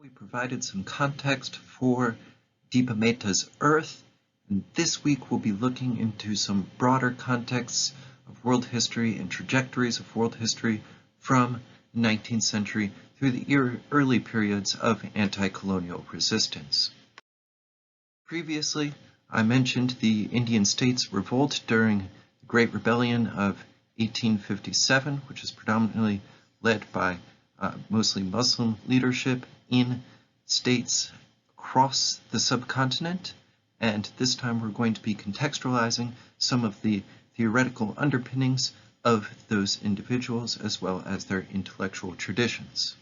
We provided some context for Deepa Mehta's Earth, and this week we'll be looking into some broader contexts of world history and trajectories of world history from the 19th century through the early periods of anti-colonial resistance. Previously, I mentioned the Indian States Revolt during the Great Rebellion of 1857, which is predominantly led by mostly Muslim leadership in states across the subcontinent, and this time we're going to be contextualizing some of the theoretical underpinnings of those individuals as well as their intellectual traditions.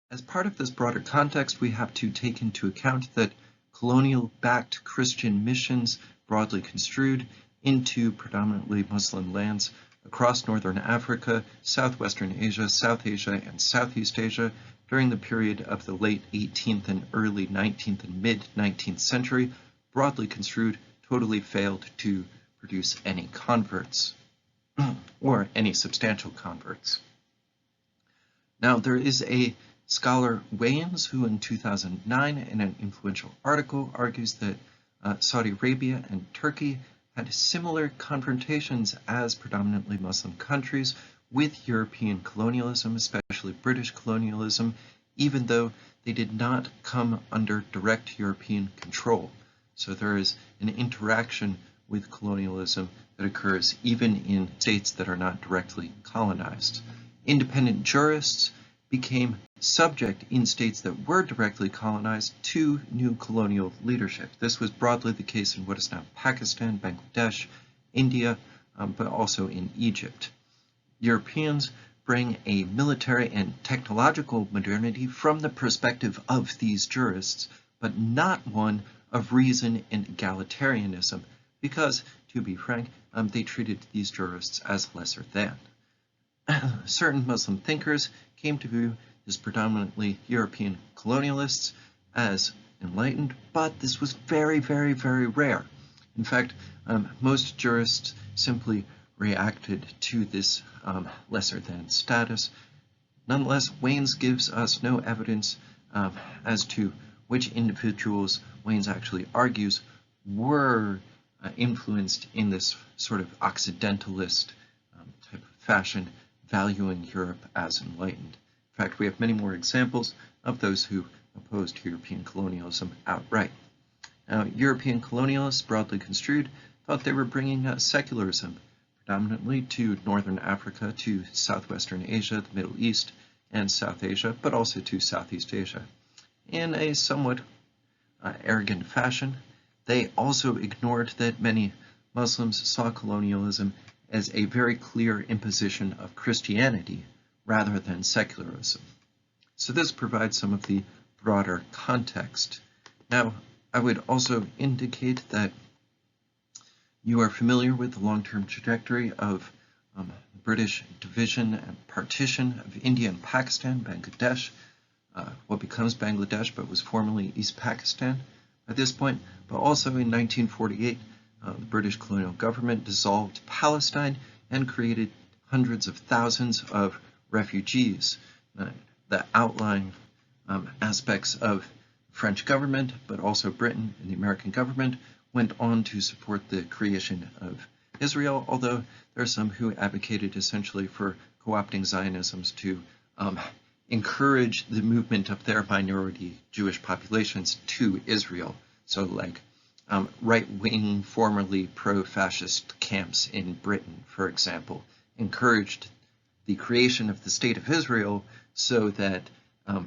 As part of this broader context, we have to take into account that colonial-backed Christian missions, broadly construed into predominantly Muslim lands across northern Africa, southwestern Asia, South Asia, and Southeast Asia during the period of the late 18th and early 19th and mid-19th century, broadly construed, totally failed to produce any converts or any substantial converts. Now, there is a scholar, Wayans, who in 2009 in an influential article argues that Saudi Arabia and Turkey had similar confrontations as predominantly Muslim countries with European colonialism, especially British colonialism, even though they did not come under direct European control. So there is an interaction with colonialism that occurs even in states that are not directly colonized. Independent jurists became subject in states that were directly colonized to new colonial leadership. This was broadly the case in what is now Pakistan, Bangladesh, India, but also in Egypt. Europeans bring a military and technological modernity from the perspective of these jurists, but not one of reason and egalitarianism, because, to be frank, they treated these jurists as lesser than. Certain Muslim thinkers came to view as predominantly European colonialists as enlightened, but this was very, very, very rare. In fact, most jurists simply reacted to this lesser than status. Nonetheless, Wayans gives us no evidence as to which individuals Wayans actually argues were influenced in this sort of Occidentalist type of fashion, valuing Europe as enlightened. In fact, we have many more examples of those who opposed European colonialism outright. Now, European colonialists, broadly construed, thought they were bringing secularism predominantly to northern Africa, to southwestern Asia, the Middle East, and South Asia, but also to Southeast Asia. In a somewhat arrogant fashion, they also ignored that many Muslims saw colonialism as a very clear imposition of Christianity rather than secularism. So this provides some of the broader context. Now, I would also indicate that you are familiar with the long-term trajectory of British division and partition of India and Pakistan, Bangladesh, what becomes Bangladesh but was formerly East Pakistan at this point, but also in 1948, the British colonial government dissolved Palestine and created hundreds of thousands of refugees. The outlying aspects of French government, but also Britain and the American government, went on to support the creation of Israel, although there are some who advocated essentially for co-opting Zionisms to encourage the movement of their minority Jewish populations to Israel. So like right-wing, formerly pro-fascist camps in Britain, for example, encouraged the creation of the State of Israel so that,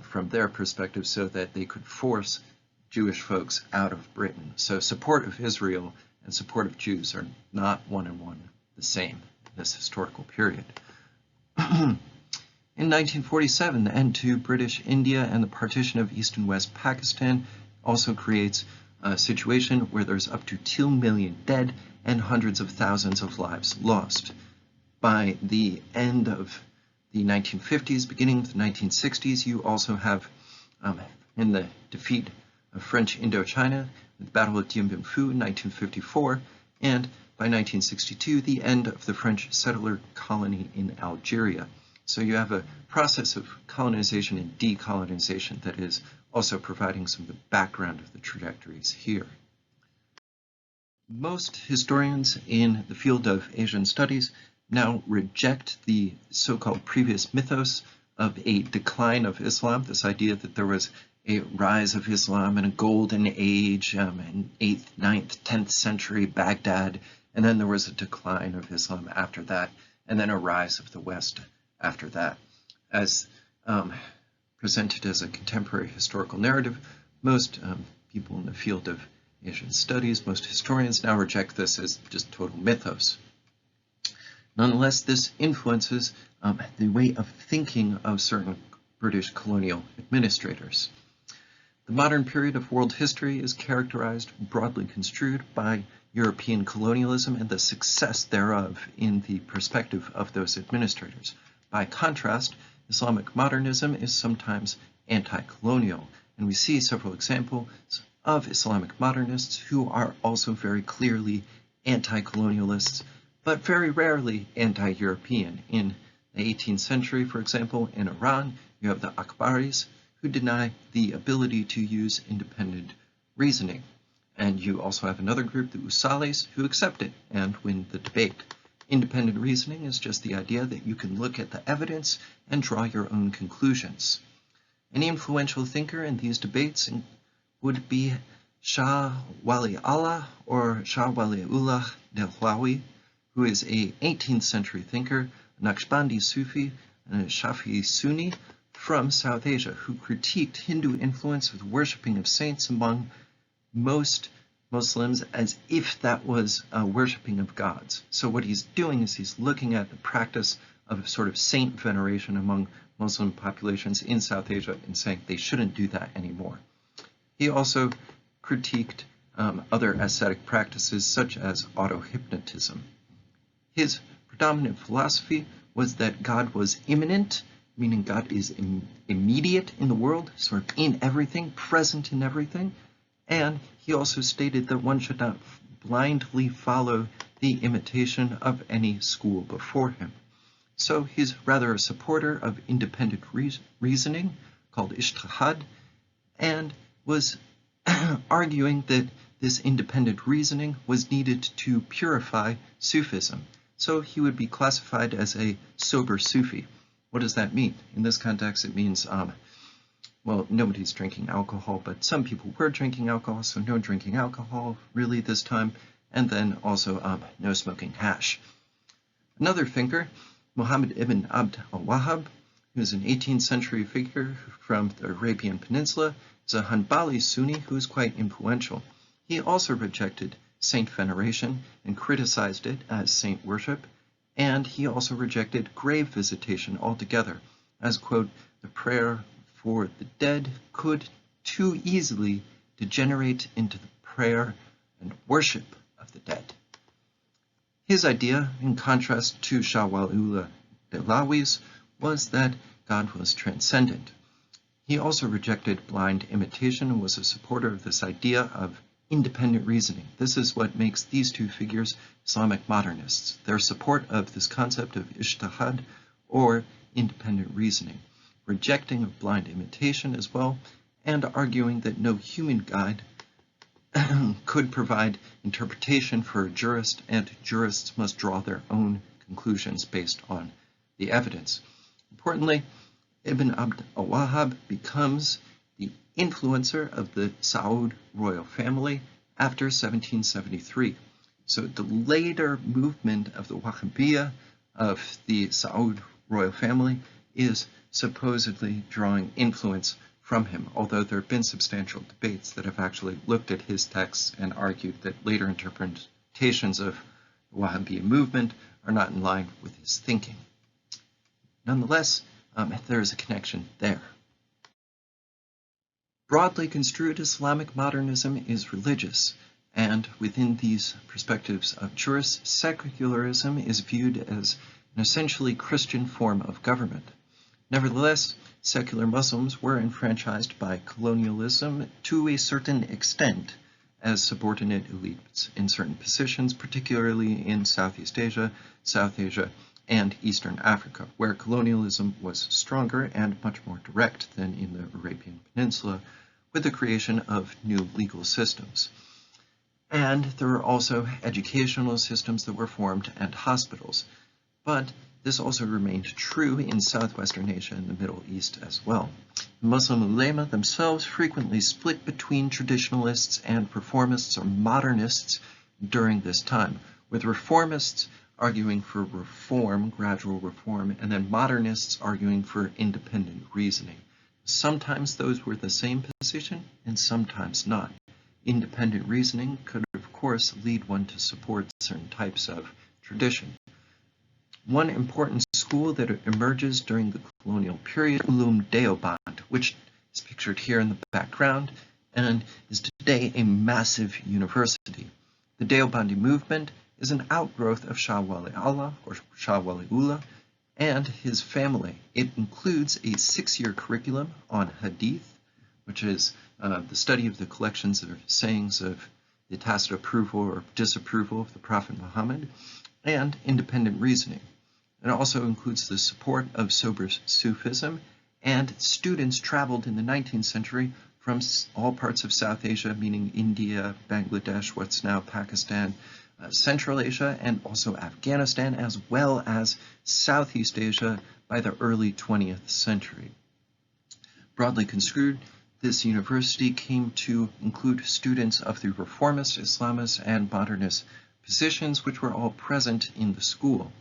from their perspective, so that they could force Jewish folks out of Britain. So support of Israel and support of Jews are not one-on-one the same in this historical period. In 1947, the end to British India and the partition of East and West Pakistan also creates a situation where there's up to 2 million dead and hundreds of thousands of lives lost. By the end of the 1950s, beginning of the 1960s, you also have, in the defeat of French Indochina, the Battle of Dien Bien Phu in 1954, and by 1962, the end of the French settler colony in Algeria. So you have a process of colonization and decolonization that is also providing some of the background of the trajectories here. Most historians in the field of Asian studies now reject the so-called previous mythos of a decline of Islam, this idea that there was a rise of Islam in a golden age in 8th, 9th, 10th century Baghdad, and then there was a decline of Islam after that, and then a rise of the West after that. As presented as a contemporary historical narrative, most people in the field of Asian studies, most historians now reject this as just total mythos. Nonetheless, this influences the way of thinking of certain British colonial administrators. The modern period of world history is characterized, broadly construed, by European colonialism and the success thereof in the perspective of those administrators. By contrast, Islamic modernism is sometimes anti-colonial, and we see several examples of Islamic modernists who are also very clearly anti-colonialists, but very rarely anti-European. In the 18th century, for example, in Iran, you have the Akbaris, who deny the ability to use independent reasoning. And you also have another group, the Usalis, who accept it and win the debate. Independent reasoning is just the idea that you can look at the evidence and draw your own conclusions. An influential thinker in these debates would be Shah Wali Allah or Shah Waliullah Dehlawi, who is a 18th century thinker, a Naqshbandi Sufi, and a Shafi'i Sunni from South Asia, who critiqued Hindu influence with worshipping of saints among most Muslims as if that was worshipping of gods. So what he's doing is he's looking at the practice of sort of saint veneration among Muslim populations in South Asia and saying they shouldn't do that anymore. He also critiqued other ascetic practices such as auto-hypnotism. His predominant philosophy was that God was immanent, meaning God is immediate in the world, sort of in everything, present in everything. And he also stated that one should not blindly follow the imitation of any school before him. So he's rather a supporter of independent reasoning, called ijtihad, and was arguing that this independent reasoning was needed to purify Sufism. So he would be classified as a sober Sufi. What does that mean? In this context, it means, well, nobody's drinking alcohol, but some people were drinking alcohol, so no drinking alcohol really this time, and then also no smoking hash. Another thinker, Muhammad ibn Abd al-Wahhab, who is an 18th century figure from the Arabian Peninsula, is a Hanbali Sunni who is quite influential. He also rejected saint veneration and criticized it as saint worship, and he also rejected grave visitation altogether, as, quote, the prayer for the dead could too easily degenerate into the prayer and worship of the dead. His idea, in contrast to Shah Waliullah Dehlawi's, was that God was transcendent. He also rejected blind imitation and was a supporter of this idea of independent reasoning. This is what makes these two figures Islamic modernists, their support of this concept of ijtihad or independent reasoning, rejecting of blind imitation as well, and arguing that no human guide could provide interpretation for a jurist, and jurists must draw their own conclusions based on the evidence. Importantly, Ibn Abd al-Wahhab becomes the influencer of the Saud royal family after 1773. So the later movement of the Wahhabiyya of the Saud royal family is supposedly drawing influence from him, although there have been substantial debates that have actually looked at his texts and argued that later interpretations of the Wahhabiyya movement are not in line with his thinking. Nonetheless, there is a connection there. Broadly construed, Islamic modernism is religious, and within these perspectives of jurists, secularism is viewed as an essentially Christian form of government. Nevertheless, secular Muslims were enfranchised by colonialism to a certain extent as subordinate elites in certain positions, particularly in Southeast Asia, South Asia, and Eastern Africa, where colonialism was stronger and much more direct than in the Arabian Peninsula, with the creation of new legal systems. And there were also educational systems that were formed and hospitals. But this also remained true in southwestern Asia and the Middle East as well. The Muslim ulema themselves frequently split between traditionalists and reformists or modernists during this time, with reformists arguing for reform, gradual reform, and then modernists arguing for independent reasoning. Sometimes those were the same position and sometimes not. Independent reasoning could, of course, lead one to support certain types of tradition. One important school that emerges during the colonial period, Ulum Deoband, which is pictured here in the background and is today a massive university. The Deobandi movement is an outgrowth of Shah Wali Allah or Shah Waliullah and his family. It includes a 6-year curriculum on hadith, which is the study of the collections of sayings of the tacit approval or disapproval of the Prophet Muhammad, and independent reasoning. It also includes the support of sober Sufism, and students traveled in the 19th century from all parts of South Asia, meaning India, Bangladesh, what's now Pakistan, Central Asia, and also Afghanistan, as well as Southeast Asia by the early 20th century. Broadly construed, this university came to include students of the reformist, Islamist, and modernist positions, which were all present in the school.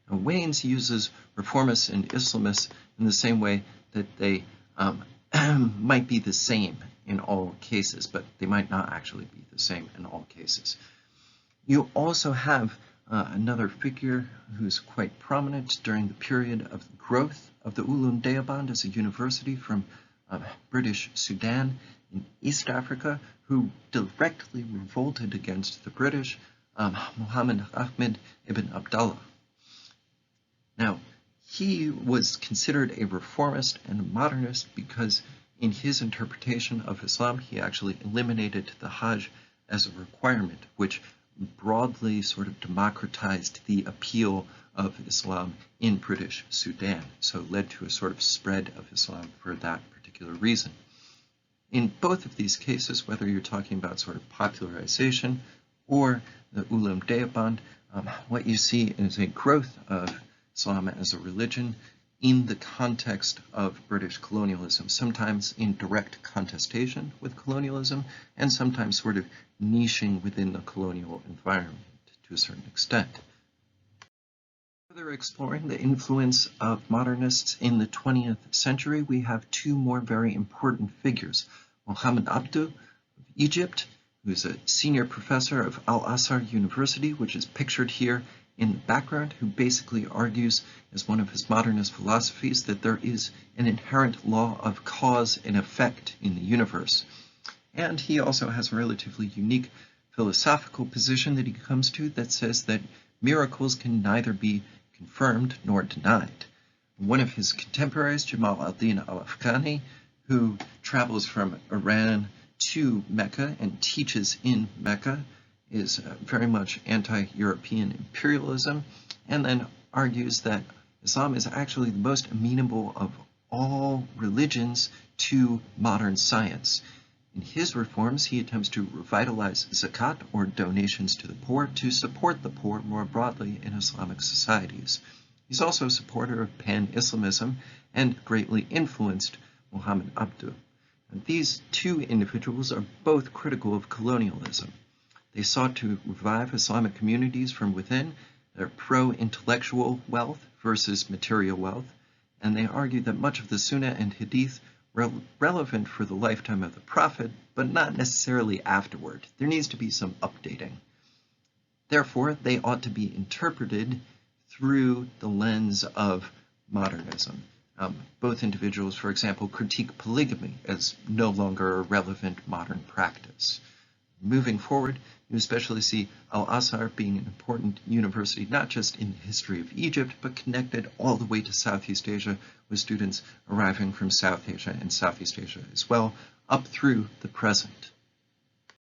Now, Waynes uses reformists and Islamists in the same way that they might be the same in all cases, but they might not actually be the same in all cases. You also have another figure who's quite prominent during the period of the growth of the Ulum Deoband as a university from British Sudan in East Africa, who directly revolted against the British, Muhammad Ahmed ibn Abdallah. Now, he was considered a reformist and a modernist because in his interpretation of Islam, he actually eliminated the Hajj as a requirement, which broadly sort of democratized the appeal of Islam in British Sudan, so led to a sort of spread of Islam for that particular reason. In both of these cases, whether you're talking about sort of popularization or the Ulum Deoband, what you see is a growth of Islam as a religion in the context of British colonialism, sometimes in direct contestation with colonialism, and sometimes sort of niching within the colonial environment to a certain extent. Further exploring the influence of modernists in the 20th century, we have two more very important figures. Muhammad Abduh of Egypt, who is a senior professor of Al-Azhar University, which is pictured here in the background, who basically argues as one of his modernist philosophies that there is an inherent law of cause and effect in the universe. And he also has a relatively unique philosophical position that he comes to that says that miracles can neither be confirmed nor denied. One of his contemporaries, Jamal al-Din al-Afghani, who travels from Iran to Mecca and teaches in Mecca, is very much anti-European imperialism, and then argues that Islam is actually the most amenable of all religions to modern science. In his reforms, he attempts to revitalize zakat, or donations to the poor, to support the poor more broadly in Islamic societies. He's also a supporter of pan-Islamism and greatly influenced Muhammad Abduh. And these two individuals are both critical of colonialism. They sought to revive Islamic communities from within. They're pro-intellectual wealth versus material wealth, and they argue that much of the Sunnah and Hadith were relevant for the lifetime of the Prophet, but not necessarily afterward. There needs to be some updating. Therefore, they ought to be interpreted through the lens of modernism. Both individuals, for example, critique polygamy as no longer a relevant modern practice. Moving forward, you especially see Al-Azhar being an important university, not just in the history of Egypt, but connected all the way to Southeast Asia, with students arriving from South Asia and Southeast Asia as well, up through the present.